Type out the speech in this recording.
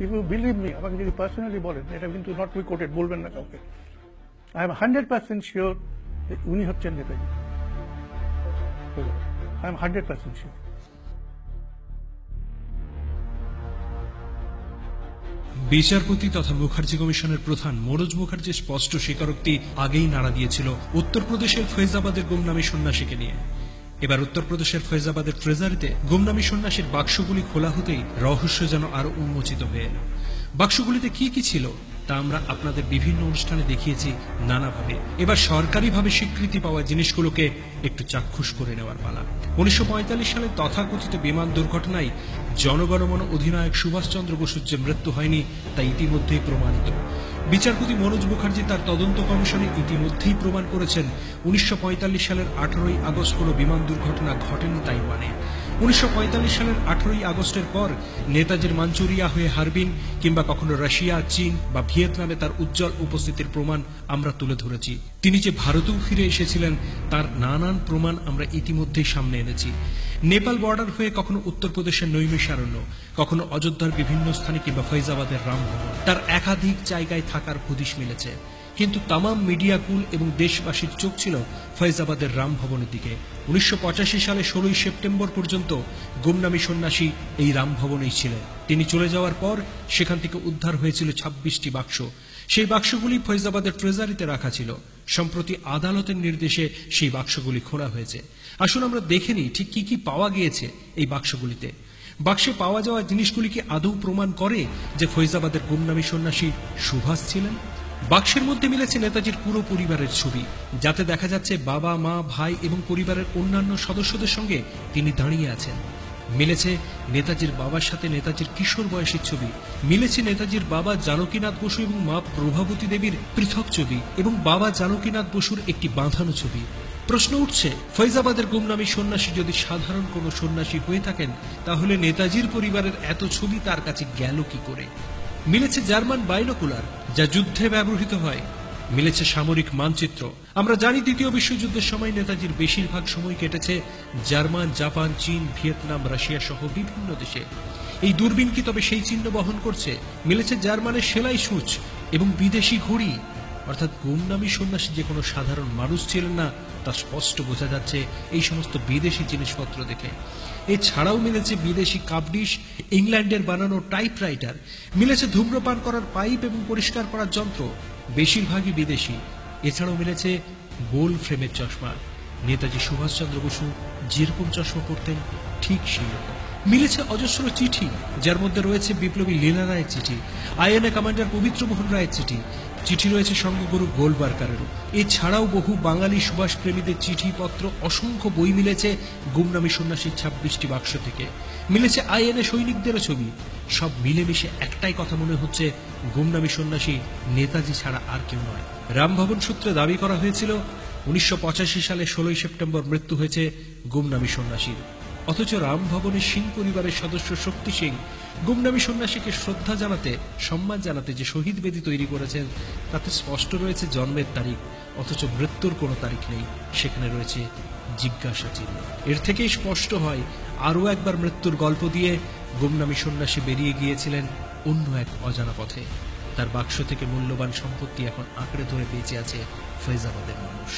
If you believe me, আমাকে যদি personally বলেন, এটা কিন্তু নট বি কোটেড, বলবেন না কাউকে, আই এম 100% শিওর উনি হচ্ছেন নেতাজি। I am 100% sure. বিচারপতি তথা মুখার্জি কমিশনের প্রধান মনোজ মুখার্জির স্পষ্ট স্বীকারোক্তি আগেই নাড়া দিয়েছিল উত্তরপ্রদেশের ফৈজাবাদের গুমনামী সন্ন্যাসীকে নিয়ে। এবার উত্তরপ্রদেশের ফৈজাবাদের ট্রেজারিতে গুমনামী সন্ন্যাসীর বাক্সগুলি খোলা হতেই রহস্য যেন আরো উন্মোচিত হয়ে এল। বাক্সগুলিতে কি কি ছিল তা আমরা আপনাদের বিভিন্ন অনুষ্ঠানে দেখিয়েছি নানাভাবে। এবার সরকারিভাবে স্বীকৃতি পাওয়া জিনিসগুলোকে একটু চাক্ষুষ করে নেওয়ার পালা। 1945 সালে তথাকথিত বিমান দুর্ঘটনায় জনগণমন অধিনায়ক সুভাষচন্দ্র বসুর যে মৃত্যু হয়নি তা ইতিমধ্যেই প্রমাণিত। বিচারপতি মনোজ মুখার্জি তার তদন্ত কমিশনে ইতিমধ্যেই প্রমাণ করেছেন 1945 সালের 18ই আগস্ট কোনো বিমান দুর্ঘটনা ঘটেনি তাইওয়ানে। 1945 সালের 18ই আগস্টের পর নেতাজির মাঞ্চুরিয়া হয়ে হারবিন কিংবা কখনো রাশিয়া, চীন বা ভিয়েতনামে তার উজ্জ্বল উপস্থিতির প্রমাণ আমরা তুলে ধরেছি। তিনি যে ভারতেও ফিরে এসেছিলেন তার নানান প্রমাণ আমরা ইতিমধ্যেই সামনে এনেছি। নেপাল বর্ডার হয়ে কখনো উত্তরপ্রদেশের নৈমিষারণ্য, কখনো অযোধ্যার বিভিন্ন স্থানে কিংবা ফৈজাবাদের রামভবন, তার একাধিক জায়গায় থাকার হদিশ মিলেছে। কিন্তু তামাম মিডিয়া কুল এবং দেশবাসীর চোখ ছিল ফৈজাবাদের রামভবনের দিকে। 1985 সালে 16ই সেপ্টেম্বর পর্যন্ত গুমনামী সন্ন্যাসী এই রামভবনেই ছিলেন। তিনি চলে যাওয়ার পর সেখান থেকে উদ্ধার হয়েছিল 26টি বাক্স। সেই বাক্সগুলি ফৈজাবাদের ট্রেজারিতে রাখা ছিল। সম্প্রতি আদালতের নির্দেশে সেই বাক্সগুলি খোলা হয়েছে। আসুন আমরা দেখে নিই ঠিক কি কি পাওয়া গিয়েছে এই বাক্সগুলিতে। বাক্সে পাওয়া যাওয়া জিনিসগুলি কি আদৌ প্রমাণ করে যে ফৈজাবাদের গুমনামী সন্ন্যাসী সুভাষ ছিলেন? বাক্সের মধ্যে মিলেছে নেতাজির পুরো পরিবারের ছবি, যাতে দেখা যাচ্ছে বাবা, মা, ভাই এবং পরিবারের অন্যান্য সদস্যদের সঙ্গে তিনি দাঁড়িয়ে আছেন। মিলেছে নেতাজির বাবার সাথে নেতাজির কিশোর বয়সের ছবি, মিলেছে নেতাজির বাবা জানকীনাথ বসু এবং মা প্রভাবতী দেবীর পৃথক ছবি এবং বাবা জানকীনাথ বসুর একটি বাঁধানো ছবি। প্রশ্ন উঠছে, ফৈজাবাদের গুমনামী সন্ন্যাসী যদি সাধারণ কোনো সন্ন্যাসী হয়ে থাকেন তাহলে নেতাজির পরিবারের এত ছবি তার কাছে গেল কি করে? মিলেছে জার্মান বাইনোকুলার, যা যুদ্ধে ব্যবহৃত হয়। মিলেছে সামরিক মানচিত্র। আমরা জানি দ্বিতীয় বিশ্বযুদ্ধের সময় নেতাজির বেশিরভাগ সময় কেটেছে জার্মান, জাপান, চীন, ভিয়েতনাম, রাশিয়া সহ বিভিন্ন দেশে। এই দূরবীন কি তবে সেই চিহ্ন বহন করছে? মিলেছে জার্মানের সেলাই সূচ এবং বিদেশি ঘড়ি। অর্থাৎ গুমনামী সন্ন্যাসী যে কোনো সাধারণ মানুষ ছিলেন না তা স্পষ্ট বোঝা যাচ্ছে এই সমস্ত বিদেশি জিনিসপত্র দেখে। এছাড়াও মিলেছে বিদেশি কাপডিশ, ইংল্যান্ডের বানানো টাইপরাইটার, মিলেছে ধূম্রপান করার পাইপ এবং পরিষ্কার করার যন্ত্র, বেশিরভাগই বিদেশি। এছাড়াও মিলেছে গোল ফ্রেমের চশমা। নেতাজি সুভাষচন্দ্র বসু যেরকম চশমা পরতেন ঠিক সেই রকম। মিলেছে অজস্র চিঠি, যার মধ্যে রয়েছে বিপ্লবী লীলা রায়ের চিঠি, আইএনএ কমান্ডার পবিত্রমোহন রায়ের চিঠি। চিঠি রয়েছে সঙ্গগুরু গোলবার্কারেরও। এছাড়াও বহু বাঙালি সুভাষ প্রেমীদের চিঠিপত্র, অসংখ্য বই মিলেছে গুমনামী সন্ন্যাসীর 26টি বাক্স থেকে। মিলেছে আইএনএ সৈনিকদেরও ছবি। সব মিলেমিশে একটাই কথা মনে হচ্ছে, গুমনামী সন্ন্যাসী নেতাজি ছাড়া আর কেউ নয়। রামভবন সূত্রে দাবি করা হয়েছিল 1985 সালে 16ই সেপ্টেম্বর মৃত্যু হয়েছে গুমনামী সন্ন্যাসীর। অথচ রামভবনের সিং পরিবারের সদস্য শক্তি সিং গুমনামী সন্ন্যাসীকে শ্রদ্ধা জানাতে, সম্মান জানাতে যে শহীদ বেদি তৈরি করেছেন তাতে স্পষ্ট রয়েছে জন্মের তারিখ, অথচ মৃত্যুর কোনো তারিখ নেই। সেখানে রয়েছে জিজ্ঞাসা চিহ্ন। এর থেকেই স্পষ্ট হয় আরও একবার মৃত্যুর গল্প দিয়ে গুমনামী সন্ন্যাসী বেরিয়ে গিয়েছিলেন অন্য এক অজানা পথে। তার বাক্স থেকে মূল্যবান সম্পত্তি এখন আঁকড়ে ধরে বেঁচে আছে ফৈজাবাদের মানুষ।